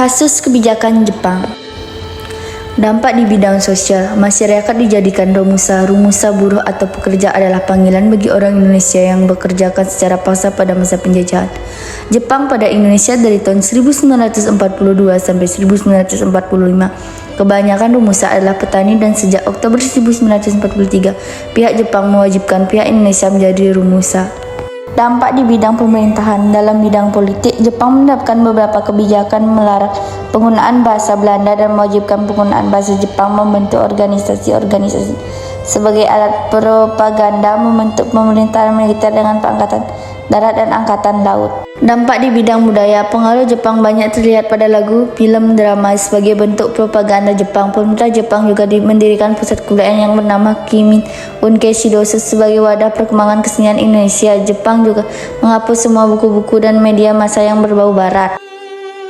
Kasus kebijakan Jepang. Dampak di bidang sosial, masyarakat dijadikan romusa. Rumusa buruh atau pekerja adalah panggilan bagi orang Indonesia yang bekerjakan secara paksa pada masa penjajahan Jepang pada Indonesia dari tahun 1942 sampai 1945. Kebanyakan rumusa adalah petani dan sejak Oktober 1943, pihak Jepang mewajibkan pihak Indonesia menjadi rumusa. Dampak di bidang pemerintahan. Dalam bidang politik, Jepang menerapkan beberapa kebijakan melarang penggunaan bahasa Belanda dan mewajibkan penggunaan bahasa Jepang, membentuk organisasi-organisasi sebagai alat propaganda, membentuk pemerintahan militer dengan angkatan darat dan angkatan laut. Dampak di bidang budaya. Pengaruh Jepang banyak terlihat pada lagu, film, drama sebagai bentuk propaganda Jepang. Pemerintah Jepang juga mendirikan pusat kebudayaan yang bernama Kimin Unkeido sebagai wadah perkembangan kesenian Indonesia. Jepang juga menghapus semua buku-buku dan media massa yang berbau barat.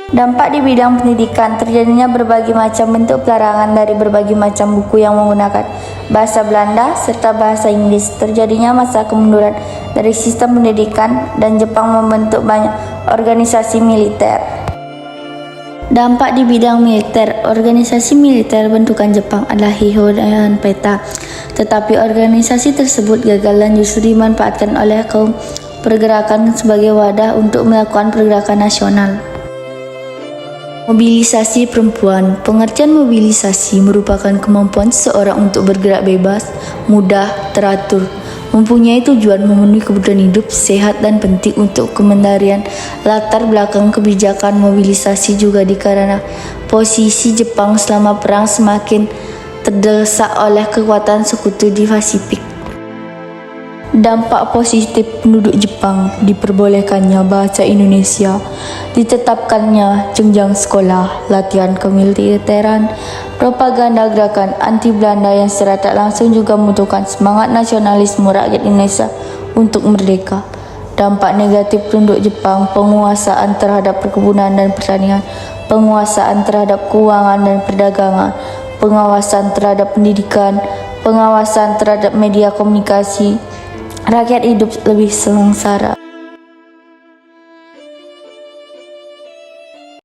Dampak di bidang pendidikan. Terjadinya berbagai macam bentuk pelarangan dari berbagai macam buku yang menggunakan bahasa Belanda serta bahasa Inggris. Terjadinya masa kemunduran dari sistem pendidikan dan Jepang membentuk banyak organisasi militer. Dampak di bidang militer. Organisasi militer bentukan Jepang adalah Heiho dan Peta. Tetapi organisasi tersebut gagal dan justru dimanfaatkan oleh kaum pergerakan sebagai wadah untuk melakukan pergerakan nasional. Mobilisasi perempuan. Pengertian mobilisasi merupakan kemampuan seseorang untuk bergerak bebas, mudah, teratur, mempunyai tujuan memenuhi kebutuhan hidup, sehat dan penting untuk kemandirian. Latar belakang kebijakan mobilisasi juga dikarenakan posisi Jepang selama perang semakin terdesak oleh kekuatan sekutu di Pasifik. Dampak positif penduduk Jepang. Diperbolehkannya bahasa Indonesia, ditetapkannya jenjang sekolah, latihan kemiliteran, propaganda gerakan anti Belanda yang secara tak langsung juga membutuhkan semangat nasionalisme rakyat Indonesia untuk merdeka. Dampak negatif penduduk Jepang. Penguasaan terhadap perkebunan dan pertanian, penguasaan terhadap keuangan dan perdagangan, pengawasan terhadap pendidikan, pengawasan terhadap media komunikasi. Rakyat hidup lebih sengsara.